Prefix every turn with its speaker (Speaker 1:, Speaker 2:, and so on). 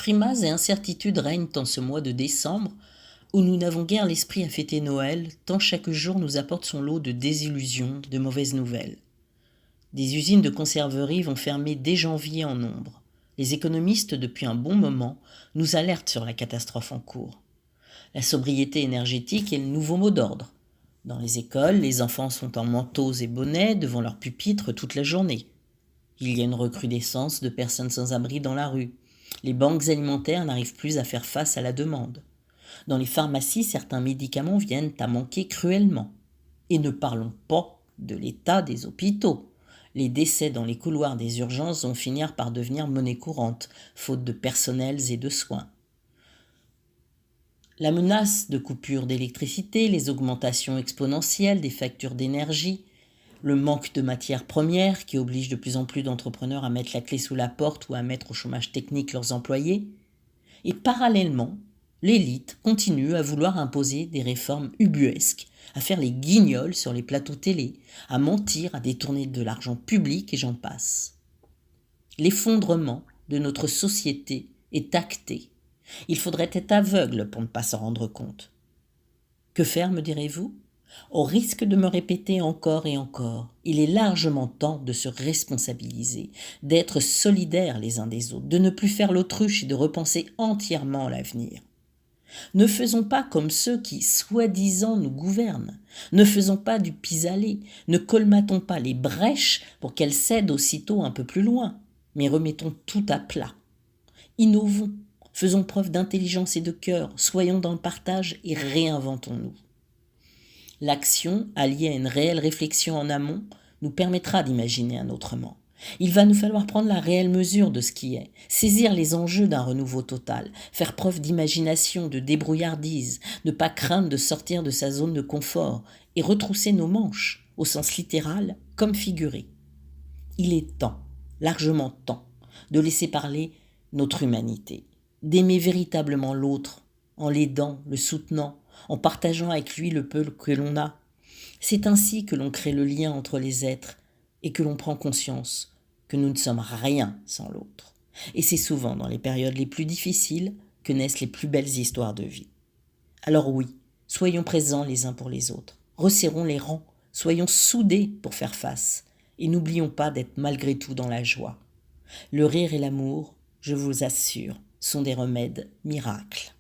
Speaker 1: Frimas et incertitude règnent en ce mois de décembre où nous n'avons guère l'esprit à fêter Noël, tant chaque jour nous apporte son lot de désillusions, de mauvaises nouvelles. Des usines de conserverie vont fermer dès janvier en nombre. Les économistes, depuis un bon moment, nous alertent sur la catastrophe en cours. La sobriété énergétique est le nouveau mot d'ordre. Dans les écoles, les enfants sont en manteaux et bonnets devant leur pupitre toute la journée. Il y a une recrudescence de personnes sans abri dans la rue. Les banques alimentaires n'arrivent plus à faire face à la demande. Dans les pharmacies, certains médicaments viennent à manquer cruellement. Et ne parlons pas de l'état des hôpitaux. Les décès dans les couloirs des urgences vont finir par devenir monnaie courante, faute de personnels et de soins. La menace de coupures d'électricité, les augmentations exponentielles des factures d'énergie, le manque de matières premières qui oblige de plus en plus d'entrepreneurs à mettre la clé sous la porte ou à mettre au chômage technique leurs employés. Et parallèlement, l'élite continue à vouloir imposer des réformes ubuesques, à faire les guignols sur les plateaux télé, à mentir, à détourner de l'argent public et j'en passe. L'effondrement de notre société est acté. Il faudrait être aveugle pour ne pas s'en rendre compte. Que faire, me direz-vous ? Au risque de me répéter encore et encore, il est largement temps de se responsabiliser, d'être solidaires les uns des autres, de ne plus faire l'autruche et de repenser entièrement l'avenir. Ne faisons pas comme ceux qui, soi-disant, nous gouvernent. Ne faisons pas du pis-aller, ne colmatons pas les brèches pour qu'elles cèdent aussitôt un peu plus loin, mais remettons tout à plat. Innovons, faisons preuve d'intelligence et de cœur, soyons dans le partage et réinventons-nous. L'action, alliée à une réelle réflexion en amont, nous permettra d'imaginer un autrement. Il va nous falloir prendre la réelle mesure de ce qui est, saisir les enjeux d'un renouveau total, faire preuve d'imagination, de débrouillardise, ne pas craindre de sortir de sa zone de confort et retrousser nos manches, au sens littéral comme figuré. Il est temps, largement temps, de laisser parler notre humanité, d'aimer véritablement l'autre, en l'aidant, le soutenant, en partageant avec lui le peu que l'on a. C'est ainsi que l'on crée le lien entre les êtres et que l'on prend conscience que nous ne sommes rien sans l'autre. Et c'est souvent dans les périodes les plus difficiles que naissent les plus belles histoires de vie. Alors oui, soyons présents les uns pour les autres, resserrons les rangs, soyons soudés pour faire face, et n'oublions pas d'être malgré tout dans la joie. Le rire et l'amour, je vous assure, sont des remèdes miracles.